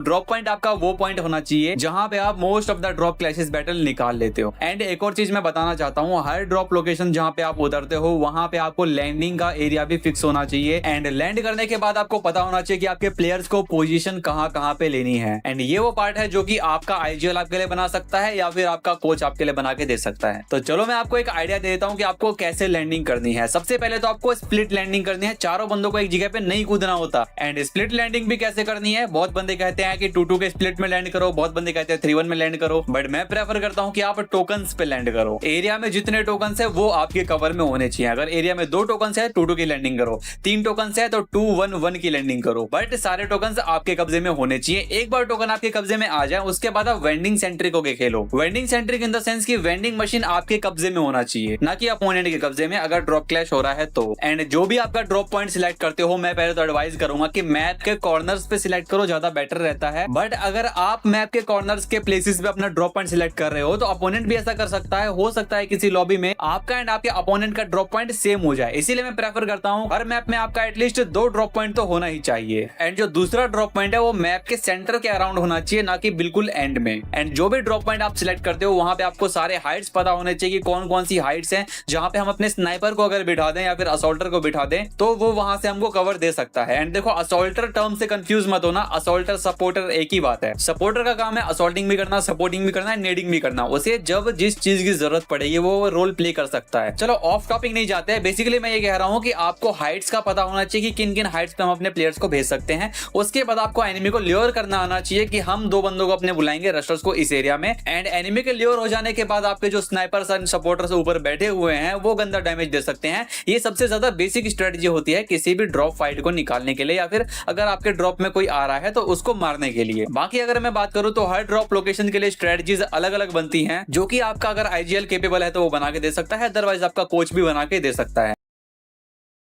Drop point आपका वो point होना चाहिए जहां पे आप most of the drop clashes battle निकाल लेते हो। एंड एक और चीज मैं बताना चाहता हूँ, हर ड्रॉप लोकेशन जहां पे आप उतरते हो वहां पे आपको लैंडिंग का एरिया भी फिक्स होना चाहिए। एंड लैंड करने के बाद आपको पता होना चाहिए कि आपके प्लेयर्स को पोजीशन कहां पे लेनी है। एंड ये वो पार्ट है जो कि आपका आईजीएल आपके लिए बना सकता है या फिर आपका कोच आपके लिए बना के दे सकता है। तो चलो मैं आपको एक आइडिया देता हूँ कि आपको कैसे लैंडिंग करनी है। सबसे पहले तो आपको स्प्लिट लैंडिंग करनी है, चारों बंदों को एक जगह पे नहीं कूदना होता। एंड स्प्लिट लैंडिंग भी कैसे करनी है, बहुत बंदे कहते हैं कि 2-2 के स्प्लिट में लैंड करो, बहुत बंदे कहते हैं 3-1 में लैंड करो, बट मैं प्रेफर करता हूं कि आप टोकन्स पे लैंड करो। एरिया में जितने टोकन्स है वो आपके कवर में होने चाहिए। अगर एरिया में 2 टोकन्स है 2-2 की लैंडिंग करो, 3 टोकन्स है तो 2-1-1 की लैंडिंग करो, बट सारे टोकन्स आपके कब्जे में होने चाहिए। एक बार टोकन आपके कब्जे में आ जाए उसके बाद आप वेंडिंग सेंट्रिक होके खेलो। Vending centric in the sense की वेंडिंग मशीन आपके कब्जे में होना चाहिए, ना कि अपोनेंट के कब्जे में, अगर ड्रॉप क्लैश हो रहा है तो। एंड जो भी आपका ड्रॉप पॉइंट सिलेक्ट करते हो, मैं पहले तो एडवाइस करूंगा कि मैप के कॉर्नर्स पे सिलेक्ट करो, ज्यादा बेटर रहता है। बट अगर आप मैप के कॉर्नर्स के प्लेसेस पे अपना ड्रॉप पॉइंट सिलेक्ट कर रहे हो तो अपोनेंट भी ऐसा कर सकता है। हो सकता है किसी लॉबी में आपका एंड आपके अपोनेंट का ड्रॉप पॉइंट सेम हो जाए, इसीलिए मैं प्रेफर करता हूं हर मैप में आपका एटलीस्ट 2 ड्रॉप पॉइंट तो होना ही चाहिए। एंड जो दूसरा ड्रॉप पॉइंट है वो मैप के सेंटर के अराउंड होना चाहिए, ना कि बिल्कुल एंड में। एंड जो भी ड्रॉप पॉइंट आप सिलेक्ट करते हो वहां पे आपको सारे हाइट्स पता होने चाहिए कि कौन कौन सी हाइट्स हैं जहां पे हम अपने स्नाइपर को अगर बिठा दें या फिर असॉल्टर को बिठा दें तो वो वहां से हमको कवर दे सकता है। एंड देखो, असॉल्टर टर्म से कंफ्यूज मत होना, असॉल्टर सपोर्टर एक ही बात है। सपोर्टर का काम है असॉल्टिंग भी करना, सपोर्टिंग भी करना, नेडिंग भी करना। उसे जब जिस चीज की जरूरत पड़ेगी वो रोल प्ले कर सकता है। चलो ऑफ टॉपिक नहीं जाते हैं। बेसिकली मैं ये कह रहा हूं कि आपको हाइट्स का पता होना चाहिए कि किन किन हाइट्स पे हम अपने प्लेयर्स को भेज सकते हैं। उसके बाद आपको एनिमी को ल्योर करना आना चाहिए कि हम 2 बंदों को अपने बुलाएंगे रशर्स को इस एरिया में। एंड एनिमी के ल्योर हो जाने के बाद आपके जो स्नाइपर्स एंड सपोर्टर्स ऊपर बैठे हुए हैं वो गंदा डैमेज दे सकते हैं। ये सबसे ज्यादा बेसिक स्ट्रेटजी होती है किसी भी ड्रॉप फाइट को निकालने के लिए, या फिर अगर आपके ड्रॉप में कोई आ रहा है तो उसको मारने के लिए। बाकी अगर मैं बात करूं तो हर ड्रॉप लोकेशन के लिए स्ट्रेटजीज अलग अलग बनती हैं, जो कि आपका अगर आईजीएल केपेबल है तो वो बना के दे सकता है, अदरवाइज आपका कोच भी बना के दे सकता है।